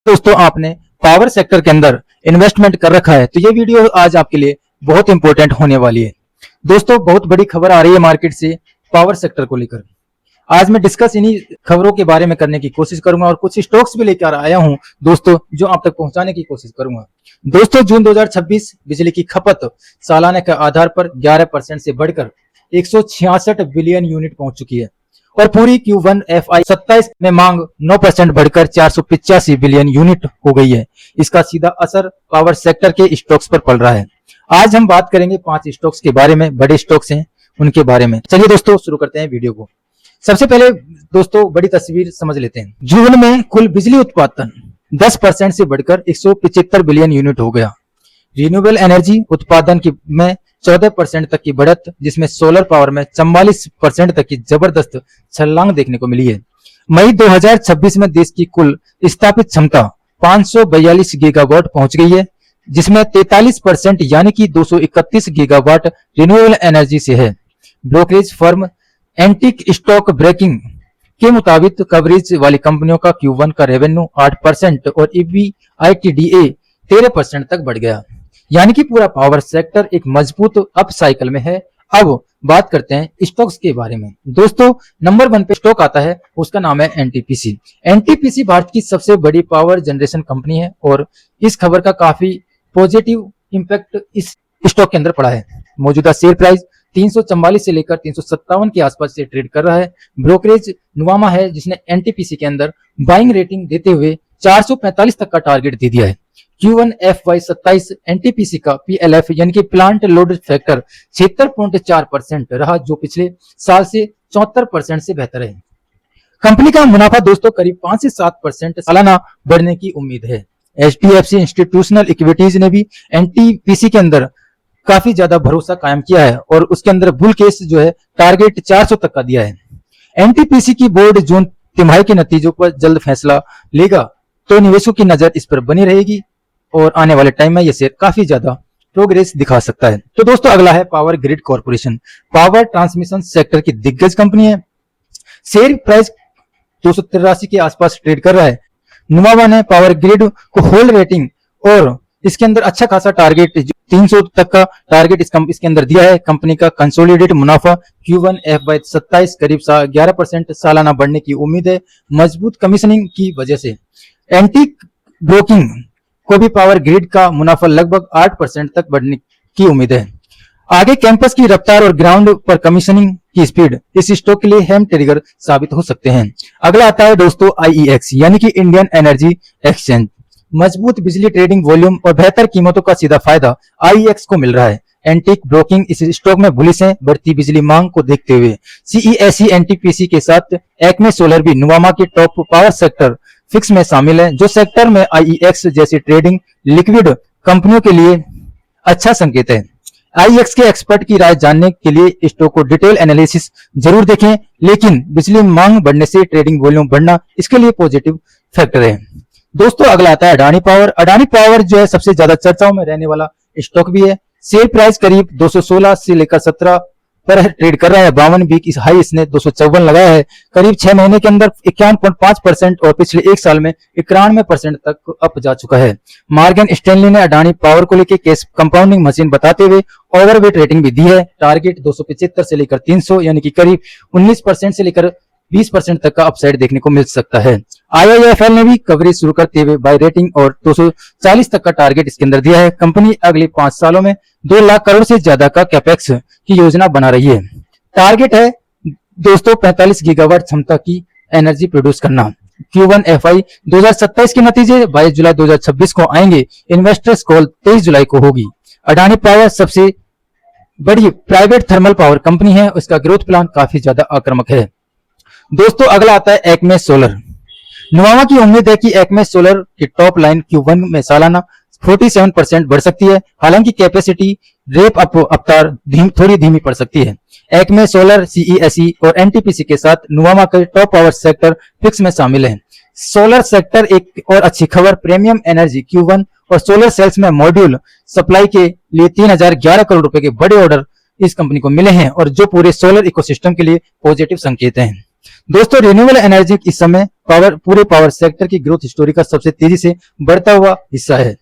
दोस्तों आपने power sector के अंदर इन्वेस्टमेंट कर रखा है तो ये वीडियो आज आपके लिए बहुत इंपॉर्टेंट होने वाली है। दोस्तों बहुत बड़ी खबर आ रही है मार्केट से पावर सेक्टर को लेकर। आज मैं डिस्कस इन्हीं खबरों के बारे में करने की कोशिश करूंगा और कुछ स्टॉक्स भी लेकर आया हूं दोस्तों जो आप तक पहुंचाने की कोशिश करूंगा। दोस्तों जून 2026 बिजली की खपत सालाना के आधार पर 11% से बढ़कर 166 बिलियन यूनिट पहुंच चुकी है और पूरी Q1 FY 27 में मांग 9% बढ़कर 485 बिलियन यूनिट हो गई है। इसका सीधा असर पावर सेक्टर के स्टॉक्स पर पड़ रहा है। आज हम बात करेंगे 5 स्टॉक्स के बारे में, बड़े स्टॉक्स हैं उनके बारे में। चलिए दोस्तों शुरू करते हैं वीडियो को। सबसे पहले दोस्तों बड़ी तस्वीर समझ लेते हैं। जून में कुल बिजली उत्पादन 10% से बढ़कर 175 बिलियन यूनिट हो गया। रिन्यूएबल एनर्जी उत्पादन की में 14% तक की बढ़त, जिसमें सोलर पावर में 44% तक की जबरदस्त छलांग देखने को मिली है। मई 2026 में देश की कुल स्थापित क्षमता 542 गीगावाट पहुंच गई है, जिसमें 43% यानी कि 231 गीगावाट रिन्यूएबल एनर्जी से है। Brokerage firm Antique stock broking के मुताबिक कवरेज वाली कंपनियों का Q1 का रेवेन्यू 8% और EBITDA 13% तक बढ़ गया, यानी कि पूरा पावर सेक्टर एक मजबूत अप साइकिल में है। अब बात करते हैं स्टॉक्स के बारे में। दोस्तों नंबर 1 पे स्टॉक आता है, उसका नाम है एनटीपीसी। एनटीपीसी भारत की सबसे बड़ी पावर जनरेशन कंपनी है और इस खबर का काफी पॉजिटिव इंपैक्ट इस स्टॉक के अंदर पड़ा है। मौजूदा शेयर प्राइस 344 से लेकर 357 के आसपास से ट्रेड कर रहा है। ब्रोकरेज नुवामा है जिसने एनटीपीसी के अंदर बाइंग रेटिंग देते हुए 445 तक का टारगेट दे दिया है। Q1 FY 27 एनटीपीसी का PLF यानी कि प्लांट लोड फैक्टर 76.4% रहा, जो पिछले साल से 74% से बेहतर है। कंपनी का मुनाफा दोस्तों करीब 5 से 7% सालाना बढ़ने की उम्मीद है। HDFC इंस्टीट्यूशनल इक्विटीज ने भी एनटीपीसी के अंदर काफी ज्यादा भरोसा कायम किया है और उसके अंदर बुल केस जो है टारगेट 400 तक का दिया है। एनटीपीसी की बोर्ड जून तिमाही के नतीजों पर जल्द फैसला लेगा तो निवेशकों की नजर इस पर बनी रहेगी और आने वाले टाइम में यह शेयर काफी ज्यादा प्रोग्रेस दिखा सकता है। तो दोस्तों अगला है power grid corporation. Power transmission sector की दिग्गज कंपनी है। शेयर प्राइस 283 के आसपास ट्रेड कर रहा है। नुमावा ने पावर ग्रिड को होल्ड रेटिंग और इसके अंदर अच्छा खासा टारगेट 300 तक का टारगेट इसके अंदर दिया है। कंपनी का कंसोलिडेटेड मुनाफा Q1 FY 27 करीब 11% सालाना बढ़ने की उम्मीद है, मजबूत कमीशनिंग की वजह से। एंटीक ब्रोकिंग को भी पावर ग्रिड का मुनाफा लगभग 8% तक बढ़ने की उम्मीद है। आगे कैंपस की रफ्तार और ग्राउंड पर कमीशनिंग की स्पीड इस स्टॉक के लिए हेम ट्रिगर साबित हो सकते हैं। अगला आता है दोस्तों IEX यानी कि इंडियन एनर्जी एक्सचेंज। मजबूत बिजली ट्रेडिंग वॉल्यूम और बेहतर कीमतों का सीधा फायदा IEX को मिल रहा है। एंटीक ब्रोकिंग इस स्टॉक में बुलिश है, बढ़ती बिजली मांग को देखते हुए। CESE एनटीपीसी के साथ एक्मे सोलर भी नुवामा के टॉप पावर सेक्टर फिक्स में शामिल है, जो सेक्टर में IEX जैसी ट्रेडिंग लिक्विड कंपनियों के लिए अच्छा संकेत है। IEX के एक्सपर्ट की राय जानने के लिए स्टॉक को डिटेल एनालिसिस जरूर देखें, लेकिन बिजली मांग बढ़ने से ट्रेडिंग वॉल्यूम बढ़ना इसके लिए पॉजिटिव फैक्टर है। दोस्तों अगला आता है अडानी पावर। अडानी पावर जो है सबसे ज्यादा चर्चाओं में रहने वाला स्टॉक भी है। शेयर प्राइस करीब 216 से लेकर 17 पर ट्रेड कर रहा है। 52 वीक इस हाई इसने 254 लगाया है। करीब 6 महीने के अंदर 51.5% और पिछले 1 साल में 91% तक अप जा चुका है। मॉर्गन स्टैनली ने अडानी पावर को लेकर कैश कंपाउंडिंग मशीन बताते हुए ओवरवेट रेटिंग भी दी है। टारगेट 275 से लेकर 300 यानी कि करीब 19% से लेकर 20% तक का अपसाइड देखने को मिल सकता है। IIFL ने भी कवरेज शुरू करते हुए बाय रेटिंग और 240 तक का टारगेट इसके अंदर दिया है। कंपनी अगले 5 सालों में 2 लाख करोड़ से ज्यादा का कैपेक्स की योजना बना रही है। टारगेट है दोस्तों 45 गीगावाट क्षमता की एनर्जी प्रोड्यूस करना। Q1 FY 2027 के नतीजे 22 जुलाई 2026 को आएंगे। इन्वेस्टर्स कॉल 23 जुलाई को होगी। अडानी पावर सबसे बड़ी प्राइवेट थर्मल पावर कंपनी है, उसका ग्रोथ प्लान काफी ज्यादा आक्रामक है। दोस्तों अगला आता है एक्मे सोलर। नुवामा की उम्मीद है कि एक्मे सोलर की टॉप लाइन Q1 में सालाना 47% बढ़ सकती है, हालांकि कैपेसिटी रेप अप अवतार थोड़ी धीमी पड़ सकती है। एक्मे सोलर CESE और एनटीपीसी के साथ नुवामा के टॉप पावर सेक्टर फिक्स में शामिल है। सोलर सेक्टर एक और अच्छी खबर, प्रीमियम एनर्जी Q1 और सोलर सेल्स में मॉड्यूल सप्लाई के लिए 3011 करोड़ रुपए के बड़े ऑर्डर इस कंपनी को मिले हैं और जो पूरे सोलर इकोसिस्टम के लिए पॉजिटिव संकेत हैं। दोस्तों रिन्यूएबल एनर्जी इस समय पूरे पावर सेक्टर की ग्रोथ स्टोरी का सबसे तेजी से बढ़ता हुआ हिस्सा है।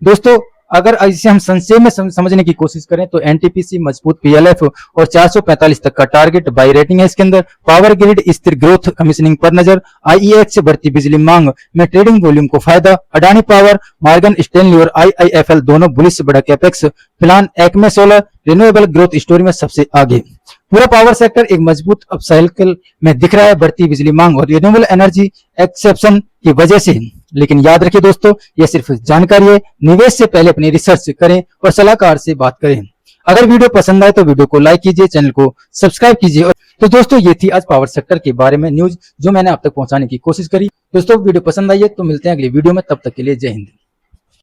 दोस्तों अगर इसे हम संक्षेप में समझने की कोशिश करें तो एनटीपीसी मजबूत पीएलएफ और 445 तक का टारगेट बाई रेटिंग है। इसके अंदर पावर ग्रिड स्थिर ग्रोथ कमीशनिंग पर नजर, आईईएक्स से बढ़ती बिजली मांग में ट्रेडिंग वॉल्यूम को फायदा, अडानी पावर, मॉर्गन स्टैनली और आईआईएफएल दोनों बुलिश से बढ़ा capex plan, Acme solar renewable growth story में सबसे आगे। पूरा पावर सेक्टर एक मजबूत अपसाइकिल में दिख रहा है बढ़ती बिजली मांग और रिन्यूएबल एनर्जी एक्सेप्शन की वजह से। लेकिन याद रखिए दोस्तों, यह सिर्फ जानकारी है, निवेश से पहले अपनी रिसर्च करें और सलाहकार से बात करें। अगर वीडियो पसंद आए तो वीडियो को लाइक कीजिए, चैनल को सब्सक्राइब कीजिए। तो दोस्तों ये थी आज पावर सेक्टर के बारे में न्यूज जो मैंने आप तक पहुंचाने की कोशिश करी। दोस्तों वीडियो पसंद आई है तो मिलते हैं अगली वीडियो में, तब तक के लिए जय हिंद।